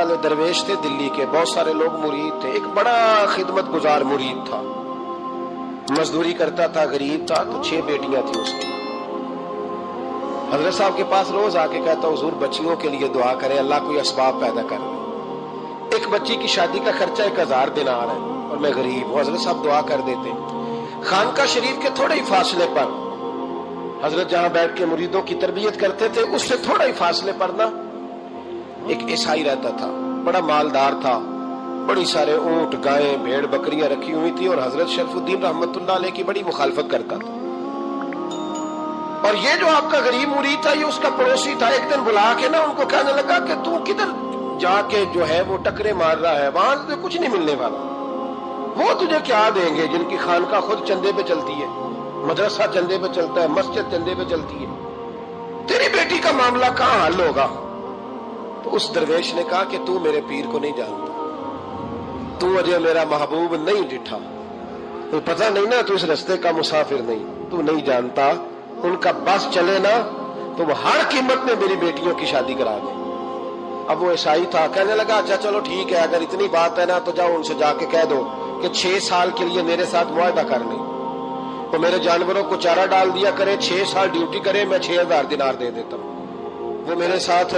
والے درویش تھے دلی کے، بہت سارے لوگ مرید تھے، ایک بڑا خدمت گزار مرید تھا، مزدوری کرتا تھا، غریب تھا، تو 6 بیٹیاں تھیں اس کی۔ حضرت صاحب کے پاس روز آ کے کہتا حضور بچیوں کے لیے دعا کریں، اللہ کوئی اسباب پیدا کر دے، ایک بچی کی شادی کا خرچہ 1000 دینار ہے اور میں غریب ہوں۔ حضرت صاحب دعا کر دیتے۔ خانقاہ شریف کے تھوڑے ہی فاصلے پر حضرت جہاں بیٹھ کے مریدوں کی تربیت کرتے تھے، اس سے تھوڑا ہی فاصلے پر نا ایک عیسائی رہتا تھا، بڑا مالدار تھا، بڑی سارے اونٹ، گائیں، بھیڑ، بکریاں رکھی ہوئی تھی، اور حضرت شرف الدین رحمت اللہ علیہ کی بڑی مخالفت کرتا تھا۔ اور یہ جو آپ کا غریب مرید تھا، یہ اس کا پڑوسی تھا، ایک دن بلا کے نا ان کو کہنے لگا کہ تو کدھر جا کے جو ہے وہ ٹکرے مار رہا ہے، وہاں سے کچھ نہیں ملنے والا، وہ تجھے کیا دیں گے جن کی خانقاہ خود چندے پہ چلتی ہے، مدرسہ چندے پہ چلتا ہے، مسجد چندے پہ چلتی ہے، تیری بیٹی کا معاملہ کہاں حل ہوگا؟ تو اس درویش نے کہا کہ تو میرے پیر کو نہیں جانتا، تو مجھے میرا محبوب نہیں ڈٹھا، تو پتہ نہیں نا، تو اس رستے کا مسافر نہیں، تو نہیں جانتا، ان کا بس چلے نا تو وہ ہر قیمت میں میری بیٹیوں کی شادی کرا دیں۔ اب وہ عیسائی تھا، کہنے لگا اچھا چلو ٹھیک ہے، اگر اتنی بات ہے نا تو جاؤ ان سے جا کے کہہ دو کہ 6 سال کے لیے میرے ساتھ معاہدہ کر لیں، تو میرے جانوروں کو چارہ ڈال دیا کرے، 6 سال ڈیوٹی کرے، میں 6000 دینار دے دیتا ہوں۔ وہ میرے ساتھ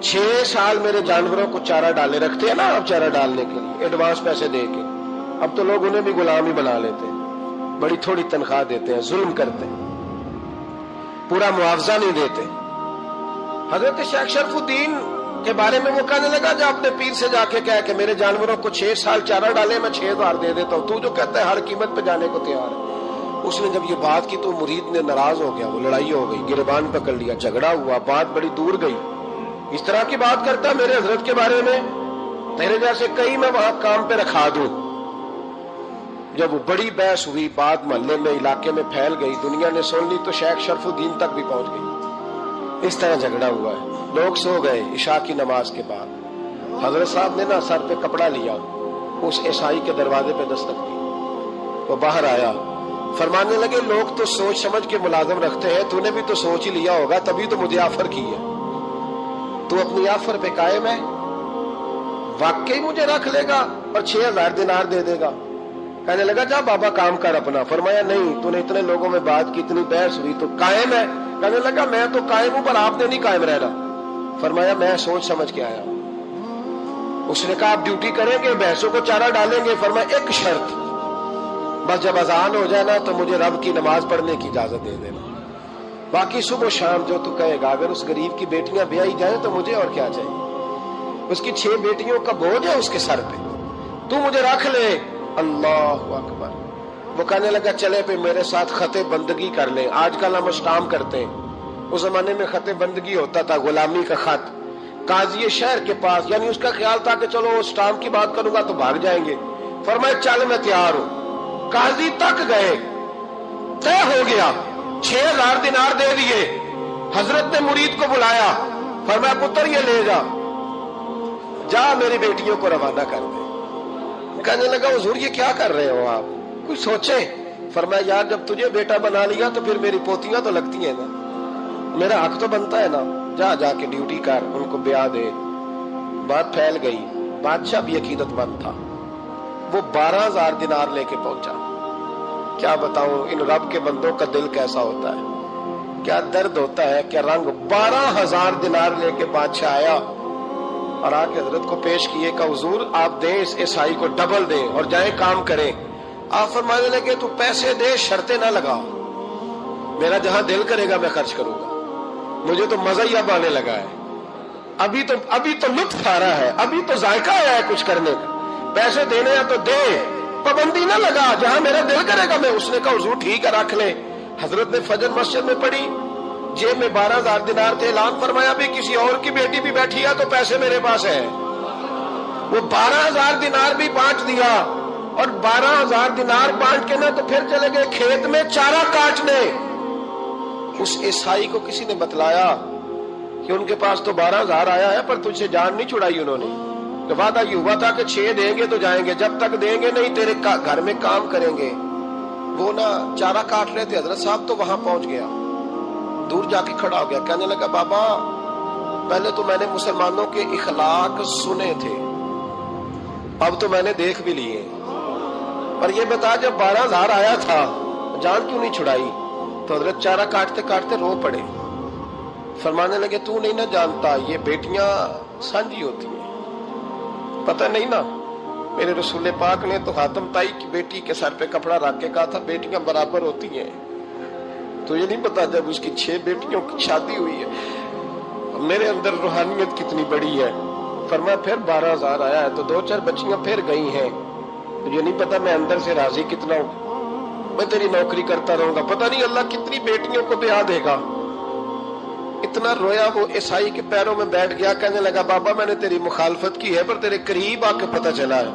6 سال میرے جانوروں کو چارہ ڈالے، رکھتے ہیں نا آپ چارہ ڈالنے کے لیے ایڈوانس پیسے دے کے، اب تو لوگ انہیں بھی غلام ہی بنا لیتے ہیں، بڑی تھوڑی تنخواہ دیتے ہیں، ظلم کرتے ہیں، پورا معاوضہ نہیں دیتے۔ حضرت شیخ شرف الدین کے بارے میں وہ کہنے لگا جا اپنے پیر سے جا کے کہہ کہ میرے جانوروں کو 6 سال چارہ ڈالے، میں 6000 دے دیتا ہوں، تو جو کہتا ہے ہر قیمت پہ جانے کو تیار ہے۔ اس نے جب یہ بات کی تو مرید نے ناراض ہو گیا، وہ لڑائی ہو گئی، گریبان پکڑ لیا، جھگڑا ہوا، بات بڑی دور گئی۔ اس طرح کی بات کرتا میرے حضرت کے بارے میں، تیرے جیسے کئی میں وہاں کام پہ رکھا دوں۔ جب وہ بڑی بحث ہوئی، بات محلے میں، علاقے میں پھیل گئی، دنیا نے سن لی، تو شیخ شرف الدین تک بھی پہنچ گئی۔ اس طرح جھگڑا ہوا ہے، لوگ سو گئے عشاء کی نماز کے بعد۔ حضرت صاحب نے نا سر پہ کپڑا لیا، اس عیسائی کے دروازے پہ دستک دی، وہ باہر آیا، فرمانے لگے لوگ تو سوچ سمجھ کے ملازم رکھتے ہیں، تو نے بھی تو سوچ ہی لیا ہوگا، تبھی تو مجھے آفر کی ہے، تو اپنی آفر پہ قائم ہے، واقعی مجھے رکھ لے گا اور 6000 دینار دے دے گا؟ کہنے لگا جا بابا کام کر اپنا۔ فرمایا نہیں، تو نے اتنے لوگوں میں بات کی، اتنی بحث ہوئی، تو قائم ہے؟ کہنے لگا میں تو قائم ہوں، پر آپ نے نہیں قائم رہنا۔ فرمایا میں سوچ سمجھ کے آیا۔ اس نے کہا آپ ڈیوٹی کریں گے، بحثوں کو چارہ ڈالیں گے؟ فرمایا ایک شرط، بس جب اذان ہو جائے نا تو مجھے رب کی نماز پڑھنے کی اجازت دے دینا، باقی صبح و شام جو تو کہے گا۔ اگر اس غریب کی بیٹیاں بیائی جائیں تو مجھے اور کیا چاہیے، اس کی 6 بیٹیوں کا بوجھ ہے اس کے سر پہ، تو مجھے رکھ لے۔ اللہ اکبر۔ وہ کہنے لگا چلے پہ میرے ساتھ خط بندگی کر لیں، آج کل ہم اسٹام کرتے ہیں، اس زمانے میں خط بندگی ہوتا تھا، غلامی کا خط، قاضی شہر کے پاس، یعنی اس کا خیال تھا کہ چلو اسٹام کی بات کروں گا تو بھاگ جائیں گے۔ فرمایا چل میں تیار ہوں۔ قاضی تک گئے، طے ہو گیا، 6000 دینار دے دیے۔ حضرت نے مرید کو بلایا، فرمایا پتر یہ لے جا، جا میری بیٹیوں کو روانہ کر دے۔ کہنے لگا حضور یہ کیا کر رہے ہو آپ، کچھ سوچیں۔ فرمایا یار جب تجھے بیٹا بنا لیا تو پھر میری پوتیاں تو لگتی ہیں نا، میرا حق تو بنتا ہے نا، جا کے ڈیوٹی کر، ان کو بیاہ دے۔ بات پھیل گئی، بادشاہ بھی عقیدت مند تھا، وہ 12000 دینار لے کے پہنچا۔ کیا بتاؤں ان رب کے بندوں کا دل کیسا ہوتا ہے، کیا درد ہوتا ہے، کیا رنگ۔ 12000 دینار لے کے بادشاہ آیا اور آ کے حضرت کو پیش کیے کہ حضور آپ دیں اس عیسائی کو ڈبل دیں اور جائیں کام کریں۔ آپ فرمانے لگے تو پیسے دے، شرطیں نہ لگا، میرا جہاں دل کرے گا میں خرچ کروں گا، مجھے تو مزہ ہی اب آنے لگا ہے، ابھی تو لطف آ رہا ہے، ابھی تو ذائقہ آیا ہے کچھ کرنے کا، پیسے دینے ہیں تو دے، پابندی نہ لگا، جہاں میرا دل کرے گا میں۔ اس نے کہا حضور ٹھیک ہے رکھ لیں۔ حضرت نے فجر مسجد میں پڑھی، جیب میں 12000 دینار تھے، اعلان فرمایا بھی کسی اور کی بیٹی بھی بیٹھی ہے تو پیسے میرے پاس ہیں۔ وہ 12000 دینار بھی بانٹ دیا، اور 12000 دینار بانٹ کے نا تو پھر چلے گئے کھیت میں چارہ کاٹنے۔ اس عیسائی کو کسی نے بتلایا کہ ان کے پاس تو 12000 آیا ہے پر تجھ سے جان نہیں چھڑائی انہوں نے، کہ وعدہ یہ ہوا تھا کہ 6 دیں گے تو جائیں گے، جب تک دیں گے نہیں تیرے گھر میں کام کریں گے۔ وہ نا چارہ کاٹ رہے تھے، حضرت صاحب تو وہاں پہنچ گیا، دور جا کے کھڑا ہو گیا، کہنے لگا بابا پہلے تو میں نے مسلمانوں کے اخلاق سنے تھے، اب تو میں نے دیکھ بھی لیے، پر یہ بتا جب 12,000 آیا تھا جان کیوں نہیں چھڑائی؟ تو حضرت چارہ کاٹتے کاٹتے رو پڑے، فرمانے لگے تو نہیں نہ جانتا یہ بیٹیاں سانجھی ہوتی ہیں، پتہ نہیں نا، میرے رسول پاک نے تو حاتم تائی کی بیٹی کے سر پہ کپڑا رکھ کے کہا تھا بیٹیاں برابر ہوتی ہیں، تو یہ نہیں پتا جب اس کی 6 بیٹیوں کی شادی ہوئی ہے میرے اندر روحانیت کتنی بڑی ہے۔ فرمایا پھر 12,000 آیا ہے تو 2-4 بچیاں پھر گئی ہیں، تو یہ نہیں پتا میں اندر سے راضی کتنا ہوں، میں تیری نوکری کرتا رہوں گا، پتہ نہیں اللہ کتنی بیٹیوں کو بیاہ دے گا۔ اتنا رویا وہ عیسائی کے پیروں میں بیٹھ گیا، کہنے لگا بابا میں نے تیری مخالفت کی ہے پر تیرے قریب آ کے پتہ چلا ہے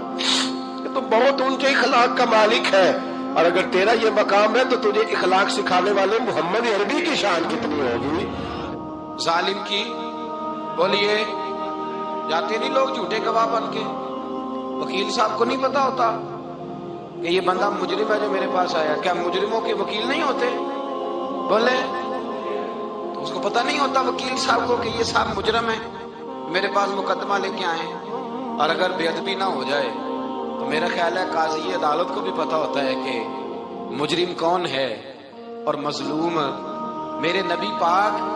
کہ تو بہت اونچے اخلاق کا مالک ہے، اور اگر تیرا یہ مقام ہے تو تجھے اخلاق سکھانے والے محمد عربی کی شان کتنی ہوگی۔ ظالم کی بولیے جاتے نہیں لوگ جھوٹے گواہ بن کے، وکیل صاحب کو نہیں پتا ہوتا کہ یہ بندہ مجرم ہے جو میرے پاس آیا، کیا مجرموں کے وکیل نہیں ہوتے؟ بولے تو اس کو پتہ نہیں ہوتا وکیل صاحب کو کہ یہ صاحب مجرم ہے، میرے پاس مقدمہ لے کے آئے، اور اگر بے ادبی نہ ہو جائے تو میرا خیال ہے قاضی عدالت کو بھی پتہ ہوتا ہے کہ مجرم کون ہے اور مظلوم۔ میرے نبی پاک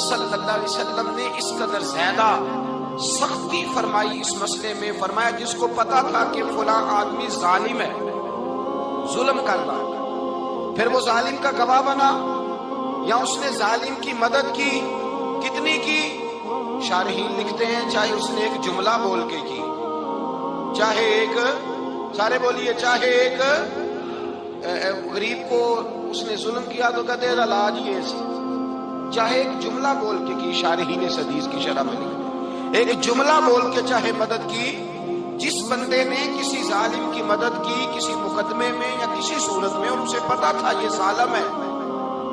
صلی اللہ علیہ وسلم نے اس قدر زیادہ سختی فرمائی اس مسئلے میں، فرمایا جس کو پتا تھا کہ فلاں آدمی ظالم ہے، ظلم کر رہا ہے، پھر وہ ظالم کا گواہ بنا یا اس نے ظالم کی مدد کی، کتنی کی؟ شارحین لکھتے ہیں چاہے اس نے ایک جملہ بول کے کی، چاہے ایک، سارے بولیے، چاہے ایک غریب کو اس نے ظلم کیا تو کہتے ہیں علاج یہ سی، چاہے ایک جملہ بول کے کی، شارحین اس حدیث کی شرح میں لکھتے ہیں ایک جملہ بول کے چاہے مدد کی، جس بندے نے کسی ظالم کی مدد کی کسی مقدمے میں یا کسی صورت میں اور اسے پتا تھا یہ ظالم ہے،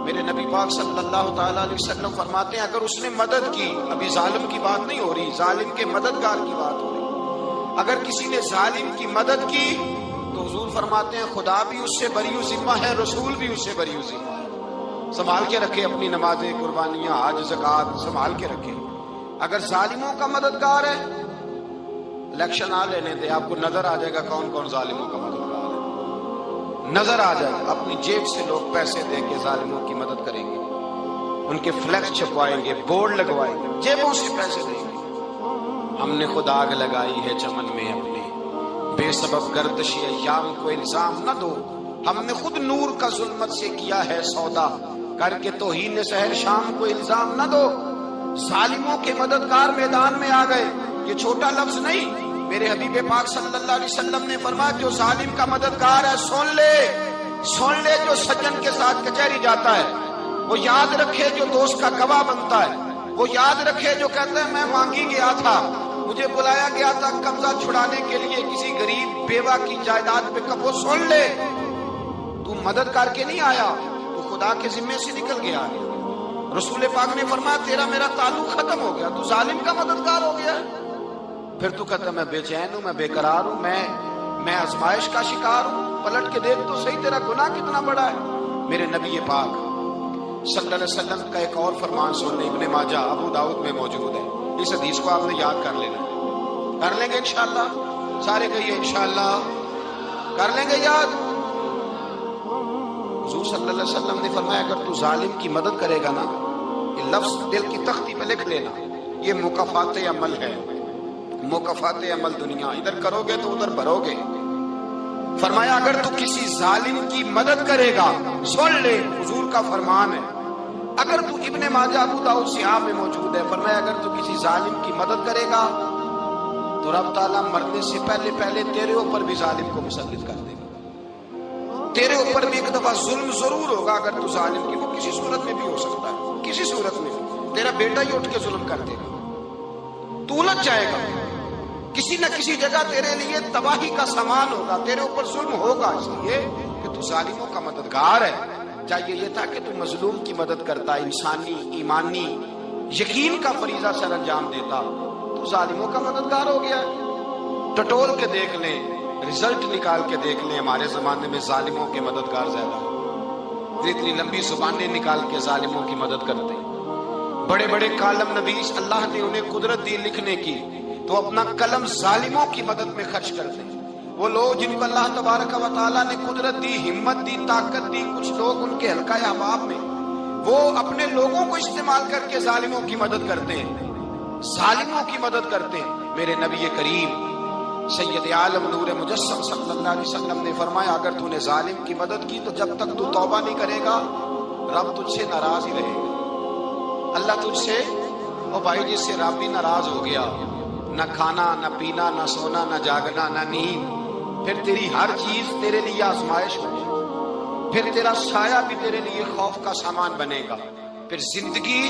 میرے نبی پاک صلی اللہ تعالیٰ علیہ وسلم فرماتے ہیں اگر اس نے مدد کی، ابھی ظالم کی بات نہیں ہو رہی، ظالم کے مددگار کی بات ہو رہی، اگر کسی نے ظالم کی مدد کی تو حضور فرماتے ہیں خدا بھی اس سے بری ذمہ ہے، رسول بھی اس سے بری ذمہ ہے۔ سنبھال کے رکھے اپنی نمازیں، قربانیاں، حج، زکوٰۃ سنبھال کے رکھے۔ اگر ظالموں کا مددگار ہے، الیکشن آ لینے دے، آپ کو نظر آ جائے گا کون کون ظالموں کا مددگار ہے، نظر آ جائے گا۔ اپنی جیب سے لوگ پیسے دے کے ظالموں کی مدد کریں گے، ان کے فلیکس چھپوائیں گے، بورڈ لگوائیں گے، جیبوں سے پیسے دیں گے۔ ہم نے خود آگ لگائی ہے چمن میں اپنے، بے سبب گردش ایام کو الزام نہ دو، ہم نے خود نور کا ظلمت سے کیا ہے سودا، کر کے توہین سحر شام کو الزام نہ دو۔ ظالموں کے مددگار میدان میں آ گئے، یہ چھوٹا لفظ نہیں، میرے حبیب پاک صلی اللہ علیہ وسلم نے فرمایا جو ظالم کا مددگار ہے سن لے، جو سجن کے ساتھ کچہری جاتا ہے وہ یاد رکھے، جو دوست کا گواہ بنتا ہے وہ یاد رکھے، جو کہتا ہے میں مانگی گیا تھا، مجھے بلایا گیا تھا قبضہ چھڑانے کے لیے کسی غریب بیوہ کی جائیداد پہ، کب وہ سن لے تو مدد کر کے نہیں آیا، تو خدا کے ذمے سے نکل گیا۔ رسول پاک نے فرمایا تیرا میرا تعلق ختم ہو گیا، تو ظالم کا مددگار ہو گیا، پھر تو کہتا میں بے چین ہوں، میں بے قرار ہوں، میں آزمائش کا شکار ہوں، پلٹ کے دیکھ تو صحیح تیرا گناہ کتنا بڑا ہے۔ میرے نبی پاک صلی اللہ علیہ وسلم کا ایک اور فرمان سننے، ابن ماجہ ابو داؤد میں موجود ہے، اس حدیث کو آپ نے یاد کر لینا، کر لیں گے انشاءاللہ، سارے کہیے انشاءاللہ کر لیں گے یاد۔ حضور صلی اللہ علیہ وسلم نے فرمایا اگر تو ظالم کی مدد کرے گا نا، یہ لفظ دل کی تختی پہ لکھ لینا، یہ مکافات عمل ہے، مکافات عمل دنیا، ادھر کرو گے تو ادھر بھرو گے۔ فرمایا اگر تو کسی ظالم کی مدد کرے گا، سن لے حضور کا فرمان ہے، اگر تو ابن ماجہ ابو داؤد سیاہ میں موجود ہے، فرمایا اگر تو کسی ظالم کی مدد کرے گا تو رب تعالیٰ مرنے سے پہلے تیرے اوپر بھی ظالم کو مسلط کر دے گا، تیرے اوپر بھی ایک دفعہ ظلم ضرور ہوگا اگر تو ظالم کی، وہ کسی صورت میں بھی ہو سکتا ہے، کسی صورت میں بھی تیرا بیٹا ہی اٹھ کے ظلم کر دے گا، تو الجھ جائے گا، کسی نہ کسی جگہ تیرے لیے تباہی کا سامان ہوگا، تیرے اوپر ظلم ہوگا، اس لیے کہ تو ظالموں کا مددگار ہے۔ چاہیے یہ تھا کہ تو مظلوم کی مدد کرتا، انسانی ایمانی یقین کا فریضہ سر انجام دیتا، تو ظالموں کا مددگار ہو گیا۔ ٹٹول کے دیکھ لیں، رزلٹ نکال کے دیکھ لیں، ہمارے زمانے میں ظالموں کے مددگار زیادہ، اتنی لمبی زبانیں نکال کے ظالموں کی مدد کرتے، بڑے بڑے کالم نویس اللہ نے انہیں قدرت دی لکھنے کی، تو اپنا قلم ظالموں کی مدد میں خرچ کرتے ہیں۔ وہ لوگ جن کو اللہ تبارک و تعالیٰ نے قدرت دی، ہمت دی، طاقت دی، کچھ لوگ ان کے حلقہ احباب میں، وہ اپنے لوگوں کو استعمال کر کے ظالموں کی مدد کرتے ہیں، ظالموں کی مدد کرتے ہیں۔ میرے نبی کریم سید عالم نور مجسم صلی اللہ علیہ وسلم نے فرمایا، اگر تو نے ظالم کی مدد کی تو جب تک تو توبہ نہیں کرے گا رب تجھ سے ناراض ہی رہے گا۔ اللہ تجھ سے، او بھائی جس سے رب بھی ناراض ہو گیا، نہ کھانا نہ پینا نہ سونا نہ جاگنا نہ نیند، پھر تیری ہر چیز تیرے لیے آزمائش ہوگی، پھر تیرا سایہ بھی تیرے لیے خوف کا سامان بنے گا، پھر زندگی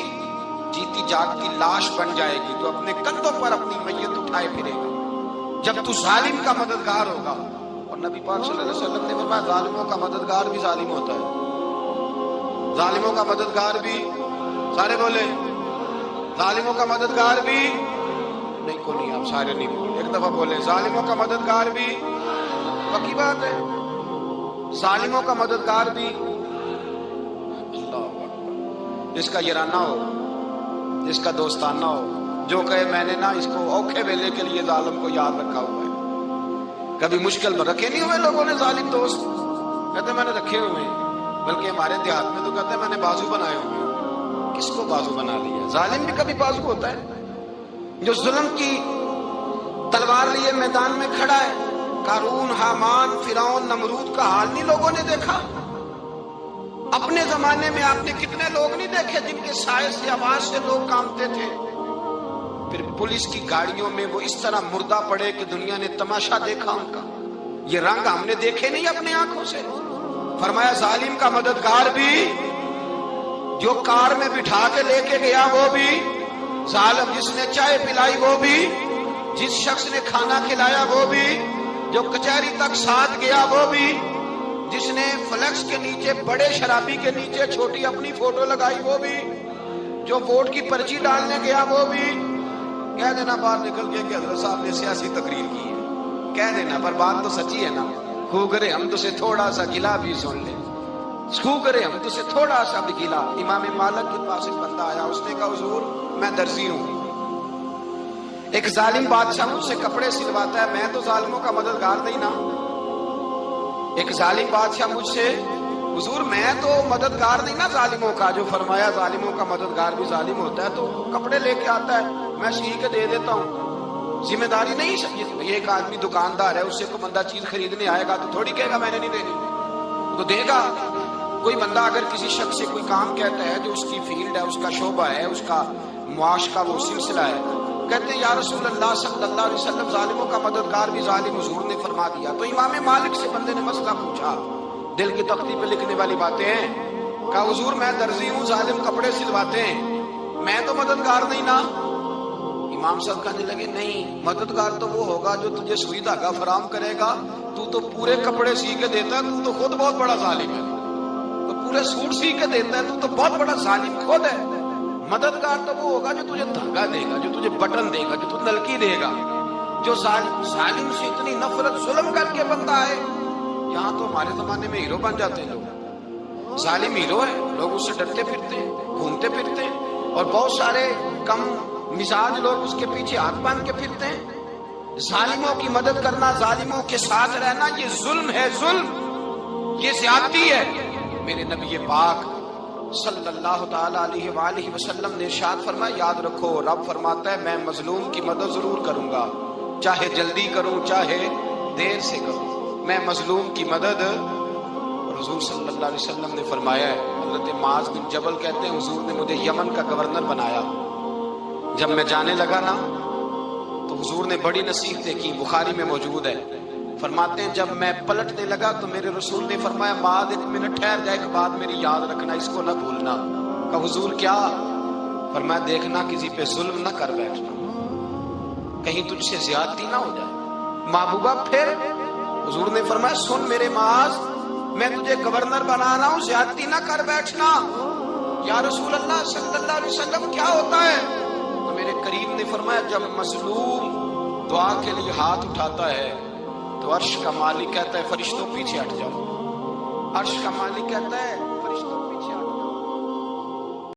جیتی جاگتی لاش بن جائے گی تو اپنے کندھوں پر اپنی میت اٹھائے پھرے گا جب تو ظالم کا مددگار ہوگا۔ اور نبی پاک صلی اللہ علیہ وسلم نے فرمایا ظالموں کا مددگار بھی ظالم ہوتا ہے، ظالموں کا مددگار بھی، سارے بولے ظالموں کا مددگار بھی، نہیں کو نہیں، آپ سارے نہیں بولے، ایک دفعہ بولے ظالموں کا مددگار بھی، پکی بات ہے، ظالموں کا مددگار بھی۔ اللہ اکبر، جس کا یارانہ ہو، جس کا دوستانہ ہو، جو کہے میں نے نا اس کو اوکھے ویلے کے لیے ظالم کو یاد رکھا ہوا ہے۔ کبھی مشکل میں رکھے نہیں ہوئے لوگوں نے ظالم دوست، کہتے میں نے رکھے ہوئے ہیں، بلکہ ہمارے دیہات میں تو کہتے ہیں میں نے بازو بنائے ہوئے ہیں۔ کس کو بازو بنا لیا؟ ظالم بھی کبھی بازو ہوتا ہے، جو ظلم کی تلوار لیے میدان میں کھڑا ہے۔ قارون، حامان، فرعون، نمرود کا حال نہیں لوگوں نے دیکھا؟ اپنے زمانے میں آپ نے کتنے لوگ نہیں دیکھے جن کے سائے سے، آواز سے لوگ کانپتے تھے؟ پھر پولیس کی گاڑیوں میں وہ اس طرح مردہ پڑے کہ دنیا نے تماشا دیکھا ان کا۔ یہ رنگ ہم نے دیکھے نہیں اپنے آنکھوں سے۔ فرمایا ظالم کا مددگار بھی، جو کار میں بٹھا کے لے کے گیا وہ بھی ظالم، جس نے چائے پلائی وہ بھی، جس شخص نے کھانا کھلایا وہ بھی، جو کچہری تک ساتھ گیا وہ بھی، جس نے فلیکس کے نیچے، بڑے شرابی کے نیچے چھوٹی اپنی فوٹو لگائی وہ بھی، جو ووٹ کی پرچی ڈالنے گیا وہ بھی۔ کہہ دینا باہر نکل کے کہ حضرت صاحب نے سیاسی تقریر کی ہے، کہہ دینا، پر بات تو سچی ہے نا۔ خو کرے ہم تو سے تھوڑا سا گلا بھی سن لے، خو کرے ہم تو سے تھوڑا سا بھی گلا۔ امام مالک کے پاس ایک بندہ آیا، اس نے کہا حضور میں درزی ہوں، ایک ظالم بادشاہ مجھ سے کپڑے سلواتا ہے، میں تو ظالموں کا مددگار نہیں نا۔ ایک ظالم بادشاہ مجھ سے، حضور میں تو مددگار نہیں نا ظالموں کا، جو فرمایا ظالموں کا مددگار بھی ظالم ہوتا ہے، تو کپڑے لے کے آتا ہے میں سی کے دے دیتا ہوں، ذمہ داری نہیں سمجھے۔ ایک آدمی دکاندار ہے، اس سے کوئی بندہ چیز خریدنے آئے گا تو تھوڑی کہے گا میں نے نہیں دینی، تو دے گا۔ کوئی بندہ اگر کسی شخص سے کوئی کام کہتا ہے جو اس کی فیلڈ ہے، اس کا شعبہ ہے، اس کا معاش کا وہ سلسلہ ہے، کہتے ہیں یا رسول اللہ صلی اللہ علیہ وسلم ظالموں کا مددگار بھی ظالم، حضور نے فرما دیا۔ تو امام مالک سے بندے نے مسئلہ پوچھا، دل کی تختی پہ لکھنے والی باتیں ہیں، کہا حضور میں درزی ہوں، ظالم کپڑے سلواتے ہیں، میں تو مددگار نہیں نا۔ امام صاحب کہنے لگے نہیں، مددگار تو وہ ہوگا جو تجھے سوئی دھاگا فراہم کرے گا، تو پورے کپڑے سی کے دیتا ہے، تو خود بہت بڑا ظالم ہے، تو پورے سوٹ سی کے دیتا ہے، تو بہت بڑا ظالم خود ہے۔ مددگار تو وہ ہوگا جو تجھے دھاگا دے گا، جو تجھے بٹن دے گا، جو تجھے نلکی دے گا۔ جو ظالم سے اتنی نفرت ظلم کر کے بندہ ہے، یہاں تو ہمارے زمانے میں ہیرو بن جاتے ہیں لوگ، ظالم ہیرو ہے، لوگ اس سے ڈرتے پھرتے ہیں، گھومتے پھرتے ہیں، اور بہت سارے کم مزاج لوگ اس کے پیچھے ہاتھ باندھ کے پھرتے ہیں۔ ظالموں کی مدد کرنا، ظالموں کے ساتھ رہنا، یہ ظلم ہے، ظلم، یہ زیادتی ہے۔ میرے نبی پاک صلی اللہ تعالی علیہ وآلہ وسلم نے ارشاد فرمایا، یاد رکھو رب فرماتا ہے میں مظلوم کی مدد ضرور کروں گا، چاہے جلدی کروں چاہے دیر سے کروں، میں مظلوم کی مدد۔ اور حضور صلی اللہ علیہ وسلم نے فرمایا ہے، حضرت معاذ بن جبل کہتے ہیں حضور نے مجھے یمن کا گورنر بنایا، جب میں جانے لگا نا تو حضور نے بڑی نصیحتیں کی، بخاری میں موجود ہے، فرماتے ہیں جب میں پلٹنے لگا تو میرے رسول نے فرمایا معاذ ایک منٹ ٹھہر جا، ایک بات میری یاد رکھنا، اس کو نہ بھولنا۔ کہا حضور کیا؟ فرمایا دیکھنا کسی پہ ظلم نہ کر بیٹھنا، کہیں تجھ سے زیادتی نہ ہو جائے۔ محبوبہ پھر حضور نے فرمایا سن میرے معاذ، میں تجھے گورنر بنا رہا ہوں، زیادتی نہ کر بیٹھنا۔ یا رسول اللہ صلی اللہ علیہ وسلم کیا ہوتا ہے؟ تو میرے کریم نے فرمایا جب مظلوم دعا کے لیے ہاتھ اٹھاتا ہے تو عرش کا مالک کہتا ہے فرشتوں پیچھے ہٹ جاؤ، عرش کا مالک کہتا ہے